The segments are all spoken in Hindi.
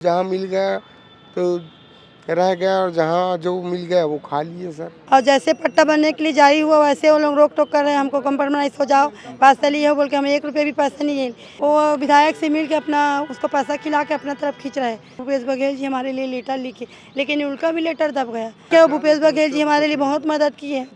जहाँ मिल गया तो रह गया और जहाँ जो मिल गया वो खा लिए सर। और जैसे पट्टा बनने के लिए जारी हुआ वैसे वो लोग रोक टोक कर रहे हैं हमको, कंप्रोमाइज हो जाओ, पैसा लिए हो बोल के, हमें 1 रुपये भी पैसा नहीं है। वो विधायक से मिल के अपना उसको पैसा खिला के अपना तरफ खींच रहे हैं। भूपेश बघेल जी हमारे लिए लेटर लिखे, लेकिन उनका भी लेटर दब गया। क्या भूपेश बघेल जी हमारे लिए बहुत मदद की है,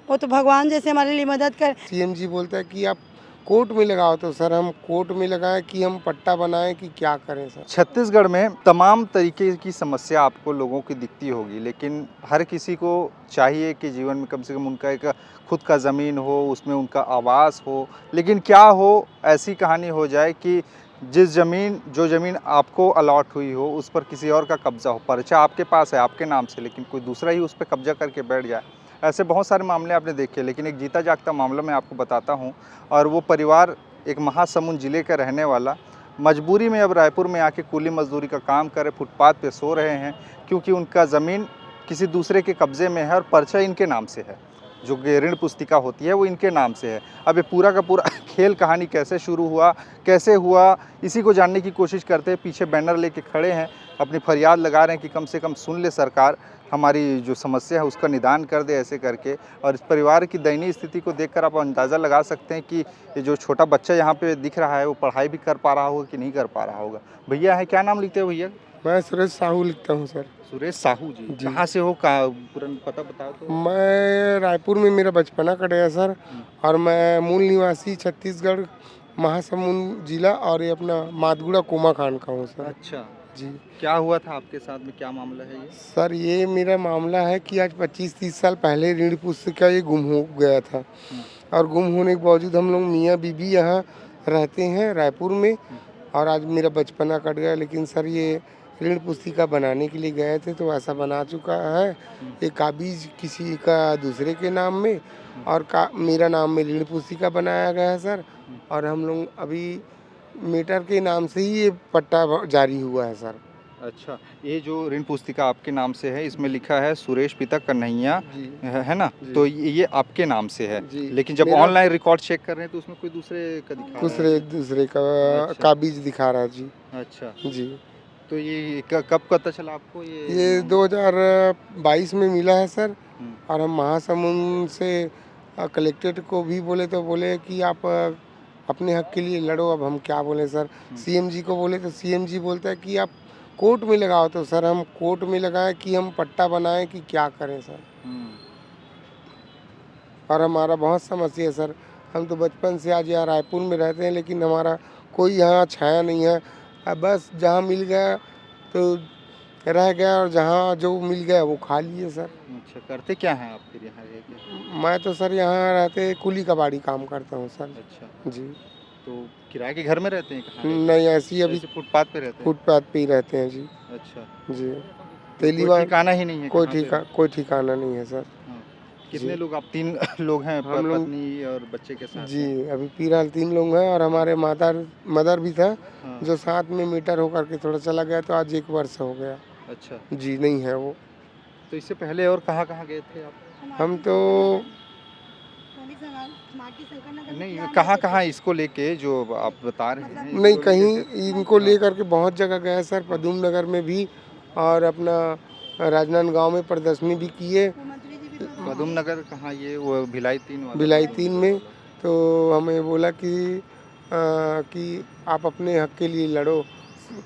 वो तो भगवान जैसे हमारे लिए मदद कर। सीएम जी बोलता है कि आप कोर्ट में लगाओ, तो सर हम कोर्ट में लगाएं कि हम पट्टा बनाएं कि क्या करें सर। छत्तीसगढ़ में तमाम तरीके की समस्या आपको लोगों की दिखती होगी, लेकिन हर किसी को चाहिए कि जीवन में कम से कम उनका एक खुद का ज़मीन हो, उसमें उनका आवास हो। लेकिन क्या हो, ऐसी कहानी हो जाए कि जो ज़मीन आपको अलॉट हुई हो उस पर किसी और का कब्ज़ा हो, पर्चा आपके पास है आपके नाम से, लेकिन कोई दूसरा ही उस पर कब्ज़ा करके बैठ जाए। ऐसे बहुत सारे मामले आपने देखे, लेकिन एक जीता जागता मामला मैं आपको बताता हूँ। और वो परिवार एक महासमुंद ज़िले का रहने वाला मजबूरी में अब रायपुर में आके कूली मजदूरी का काम करे, फुटपाथ पे सो रहे हैं, क्योंकि उनका ज़मीन किसी दूसरे के कब्ज़े में है और पर्चा इनके नाम से है। जो ऋण पुस्तिका होती है वो इनके नाम से है। अब ये पूरा का पूरा खेल कहानी कैसे शुरू हुआ, कैसे हुआ, इसी को जानने की कोशिश करते हैं। पीछे बैनर लेके खड़े हैं, अपनी फरियाद लगा रहे हैं कि कम से कम सुन ले सरकार, हमारी जो समस्या है उसका निदान कर दे ऐसे करके। और इस परिवार की दयनीय स्थिति को देखकर आप अंदाज़ा लगा सकते हैं कि ये जो छोटा बच्चा यहाँ पे दिख रहा है वो पढ़ाई भी कर पा रहा होगा कि नहीं कर पा रहा होगा। भैया है, क्या नाम लिखते हो भैया? मैं सुरेश साहू लिखता हूँ सर। सुरेश साहू जी, कहाँ से हो, कहाँ पूरा पता बताओ तो। मैं रायपुर में मेरा बचपना कट गया सर, और मैं मूल निवासी छत्तीसगढ़ महासमुंद जिला और ये अपना मादगुड़ा कोमा खान का हूँ सर। अच्छा जी क्या हुआ था आपके साथ में, क्या मामला है ये? सर, ये मेरा मामला है कि आज 25-30 साल पहले ऋण पुस्तिका ये गुम हो गया था, और गुम होने के बावजूद हम लोग मियाँ बीबी यहाँ रहते हैं रायपुर में, और आज मेरा बचपना कट गया। लेकिन सर ये ऋण पुस्तिका बनाने के लिए गए थे तो ऐसा बना चुका है, ये काबिज किसी का दूसरे के नाम में और मेरा नाम में ऋण पुस्तिका बनाया गया है सर। और हम लोग अभी मीटर के नाम से ही ये पट्टा जारी हुआ है सर। अच्छा, ये जो ऋण पुस्तिका आपके नाम से है, इसमें लिखा है सुरेश पिता कन्हैया, है ना? तो ये आपके नाम से है, लेकिन जब ऑनलाइन रिकॉर्ड चेक कर रहे हैं तो उसमें कोई दूसरे का दिखा रहा है। दूसरे का काबिज दिखा रहा है जी। अच्छा जी, तो ये कब पता चला आपको ये 2022 में मिला है सर। और हम महासमुंद से कलेक्ट्रेट को भी बोले तो बोले कि आप अपने हक के लिए लड़ो। अब हम क्या बोले सर, सीएम जी को बोले तो सीएम जी बोलता है कि आप कोर्ट में लगाओ, तो सर हम कोर्ट में लगाएं कि हम पट्टा बनाएं कि क्या करें सर। और हमारा बहुत समस्या है सर, हम तो बचपन से आज यहाँ रायपुर में रहते हैं, लेकिन हमारा कोई यहाँ छाया नहीं है। अब बस जहाँ मिल गया तो रह गया और जहाँ जो मिल गया वो खा लिए सर। अच्छा, करते क्या हैं आप फिर यहाँ रह के? मैं तो सर यहाँ रहते कुली कबाड़ी काम करता हूँ सर। अच्छा जी, तो किराए के घर में रहते हैं? कहाँ नहीं ऐसी अभी फुटपाथ पे रहते हैं? फुटपाथ पे ही रहते हैं जी। अच्छा, जी, कोई ठिकाना ही नहीं है? कोई ठिकाना नहीं है सर। कितने लोग आप? 3 लोग हैं, हम लोग पत्नी और बच्चे के साथ? जी, अभी फिलहाल 3 लोग हैं, और हमारे मदर भी था जो साथ में मीटर होकर के थोड़ा चला गया, तो आज 1 वर्ष हो गया। अच्छा जी, नहीं है वो। तो इससे पहले और कहाँ गए थे आप? हम तो नहीं, कहाँ इसको लेके जो आप बता रहे हैं? नहीं, कहीं इनको लेकर के बहुत जगह गए सर, पदम नगर में भी, और अपना राजनांदगांव में प्रदर्शनी भी किए। पदम नगर कहाँ ये? वो भिलाई 3 वाला? भिलाई 3 में। तो हमें बोला कि आप अपने हक के लिए लड़ो,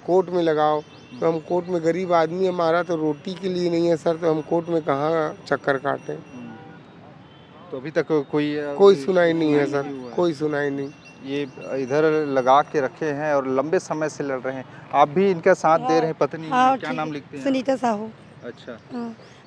कोर्ट में लगाओ। तो हम कोर्ट में, गरीब आदमी हमारा तो रोटी के लिए नहीं है सर, तो हम कोर्ट में कहाँ चक्कर काटें। तो अभी तक कोई सुनाई नहीं है सर, कोई सुनाई नहीं। ये इधर लगा के रखे हैं और लंबे समय से लड़ रहे हैं। आप भी इनका साथ दे रहे हैं, पत्नी क्या नाम लिखते हैं? सुनीता साहू। अच्छा,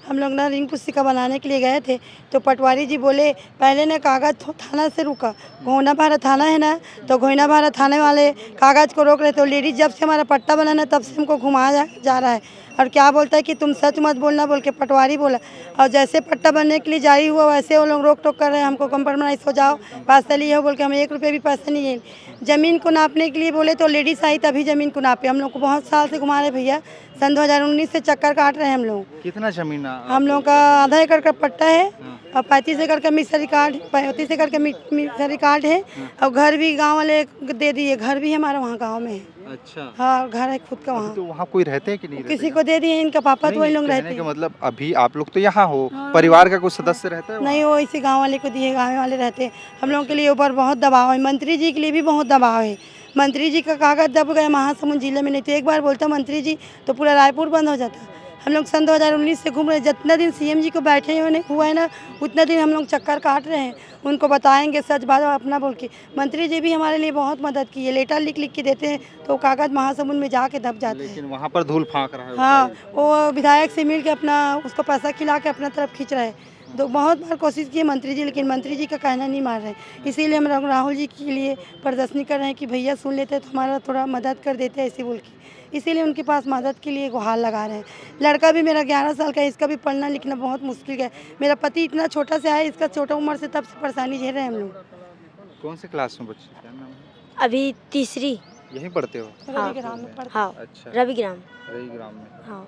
हम लोग ना ऋण पुस्तिका बनाने के लिए गए थे, तो पटवारी जी बोले पहले ना कागज़ थाना से रुका, घोना भारा थाना है ना, तो घोना भारा थाने वाले कागज़ को रोक रहे। तो लेडीज जब से हमारा पट्टा बना ना तब से हमको घुमाया जा रहा है, और क्या बोलता है कि तुम सच मत बोलना बोल के पटवारी बोला। और जैसे पट्टा बनने के लिए जारी हुआ वैसे वो लोग रोक टोक कर रहे हैं हमको, कंप्रोमाइज हो जाओ, पैसा लिए हो बोल के, हमें 1 रुपये भी पैसा नहीं है। ज़मीन को नापने के लिए बोले तो लेडीज़ आई तभी ज़मीन को नापे। हम लोग को बहुत साल से घुमा रहे भैया, सन 2019 से चक्कर काट रहे हैं हम लोग। कितना जमीन हम लोगों का आधा एकड़ का पट्टा है हाँ। और 35 एकड़ का मिसरी कार्ड 35 एकड़ का मिसरी कार्ड है और घर भी गांव वाले दे दिए। घर भी हमारा वहाँ गांव में है। अच्छा। हाँ घर है खुद का वहाँ। तो वहाँ कोई रहते हैं कि नहीं रहते? किसी को दे दिए, इनका पापा तो वही लोग रहते कहने का हैं। मतलब अभी आप लोग तो यहाँ हो, परिवार का कोई सदस्य रहता है? नहीं, वो इसी गांव वाले को दिए, गाँव वाले रहते हैं। हम लोगों के लिए ऊपर बहुत दबाव है, मंत्री जी के लिए भी बहुत दबाव है। मंत्री जी का कागज दब गए महासमुंद जिले में, नहीं तो एक बार बोलता मंत्री जी तो पूरा रायपुर बंद हो जाता। हम लोग सन 2019 से घूम रहे, जितना दिन सीएम जी को बैठे हुआ है ना उतना दिन हम लोग चक्कर काट रहे हैं। उनको बताएंगे सच बात अपना बोल के। मंत्री जी भी हमारे लिए बहुत मदद की है, लेटर लिख लिख के देते हैं तो कागज महासमुंद में जाके दब जाते हैं। लेकिन वहाँ पर धूल फाँक रहा है। हाँ, वो विधायक से मिल के अपना उसको पैसा खिला के अपना तरफ खींच रहे हैं। तो बहुत बार कोशिश की है मंत्री जी, लेकिन मंत्री जी का कहना नहीं मान रहे। इसीलिए हम राहुल जी के लिए प्रदर्शनी कर रहे हैं कि भैया सुन लेते तो हमारा थोड़ा मदद कर देते ऐसे बोल के। इसीलिए उनके पास मदद के लिए गुहार लगा रहे हैं। लड़का भी मेरा 11 साल का है, इसका भी पढ़ना लिखना बहुत मुश्किल है। मेरा पति इतना छोटा से है, इसका छोटा उम्र से तब से परेशानी झेल रहे हैं हम लोग। कौन से क्लास में बच्चे? क्या नाम है? अभी तीसरी। यहीं पढ़ते हो? हाँ। रविग्राम में पढ़ते हाँ, अच्छा। रविग्राम। रविग्राम में। हाँ।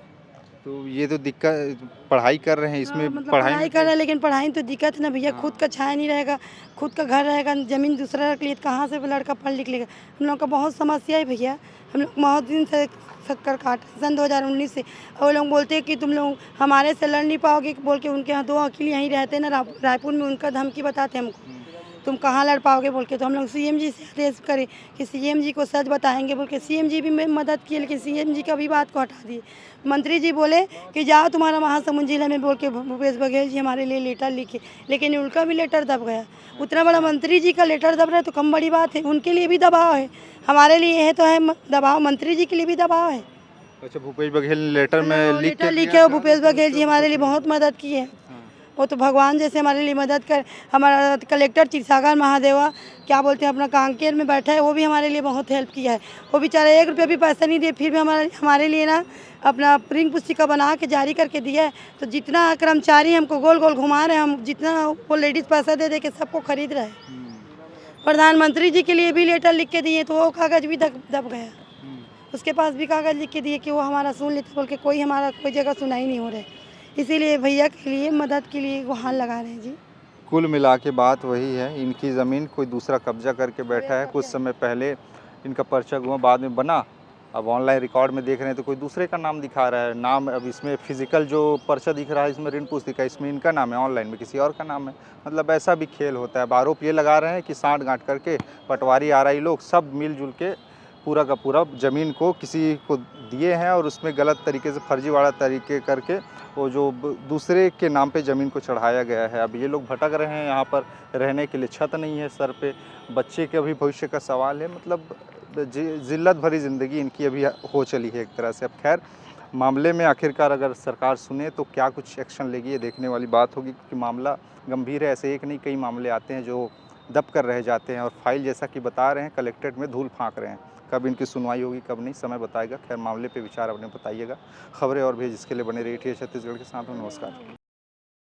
तो ये तो दिक्कत, पढ़ाई कर रहे हैं इसमें। मतलब पढ़ाई कर रहे हैं लेकिन पढ़ाई में तो दिक्कत है ना भैया। खुद का छाया नहीं रहेगा, खुद का घर रहेगा, जमीन दूसरा रख लिए तो कहाँ से लड़का पढ़ लिख लेगा। हम लोग का बहुत समस्या है भैया। हम लोग बहुत दिन से चक्कर काट सन 2019 से। और वो लोग बोलते हैं कि तुम लोग हमारे से लड़ नहीं पाओगे बोल के। उनके यहाँ 2 वकील यहीं रहते हैं ना रायपुर में, उनका धमकी बताते हैं हमको तुम कहाँ लड़ पाओगे बोल के। तो हम लोग सीएम जी से आदेश करें कि सीएम जी को सच बताएंगे बोल के। सीएम जी भी मदद किए लेकिन सीएम जी का भी बात को हटा दिए। मंत्री जी बोले कि जाओ तुम्हारा महासमुंद जिले में बोल के भूपेश बघेल जी हमारे लिए लेटर लिखे, लेकिन उनका भी लेटर दब गया। उतना बड़ा मंत्री जी का लेटर दब रहा है तो कम बड़ी बात है। उनके लिए भी दबाव है, हमारे लिए है तो है दबाव, मंत्री जी के लिए भी दबाव है। अच्छा, भूपेश बघेल ने लेटर में लिखे भूपेश बघेल जी हमारे लिए बहुत मदद की है। वो तो भगवान जैसे हमारे लिए मदद कर। हमारा कलेक्टर चिरसागर महादेवा क्या बोलते हैं अपना कांकेर में बैठा है, वो भी हमारे लिए बहुत हेल्प किया है। वो बेचारा 1 रुपया भी पैसा नहीं दिए, फिर भी हमारे लिए ना अपना रिंग पुस्तिका बना के जारी करके दिया है। तो जितना कर्मचारी हमको गोल गोल घुमा रहे हैं, हम जितना वो लेडीज़ पैसा दे के सबको खरीद रहे हैं। प्रधानमंत्री जी के लिए भी लेटर लिख के दिए तो वो कागज़ भी दब गया। उसके पास भी कागज़ लिख के दिए कि वो हमारा सुन लेते बोल के, कोई हमारा कोई जगह सुनाई नहीं हो रहा है। इसीलिए भैया के लिए मदद के लिए गुहार लगा रहे हैं जी। कुल मिला के बात वही है, इनकी ज़मीन कोई दूसरा कब्जा करके बैठा है। कुछ समय पहले इनका पर्चा हुआ, बाद में बना। अब ऑनलाइन रिकॉर्ड में देख रहे हैं तो कोई दूसरे का नाम दिखा रहा है। नाम अब इसमें फिजिकल जो पर्चा दिख रहा है इसमें ऋण पुस्तिका, इसमें इनका नाम है, ऑनलाइन में किसी और का नाम है। मतलब ऐसा भी खेल होता है। अब आरोप ये लगा रहे हैं कि साँठ गांठ करके पटवारी आरआई लोग सब मिलजुल के पूरा का पूरा ज़मीन को किसी को दिए हैं और उसमें गलत तरीके से फर्जीवाड़ा तरीके करके वो जो दूसरे के नाम पे ज़मीन को चढ़ाया गया है। अब ये लोग भटक रहे हैं, यहाँ पर रहने के लिए छत नहीं है सर पे, बच्चे के अभी भविष्य का सवाल है। मतलब जिल्लत भरी ज़िंदगी इनकी अभी हो चली है एक तरह से। अब खैर मामले में आखिरकार अगर सरकार सुने तो क्या कुछ एक्शन लेगी, ये देखने वाली बात होगी, क्योंकि मामला गंभीर है। ऐसे एक नहीं कई मामले आते हैं जो दब कर रह जाते हैं और फाइल जैसा कि बता रहे हैं कलेक्ट्रेट में धूल फाँक रहे हैं। कब इनकी सुनवाई होगी कब नहीं, समय बताएगा। खैर मामले पे विचार अपने बताइएगा। खबरें और भी जिसके लिए बने रहिए छत्तीसगढ़ के साथ में। नमस्कार।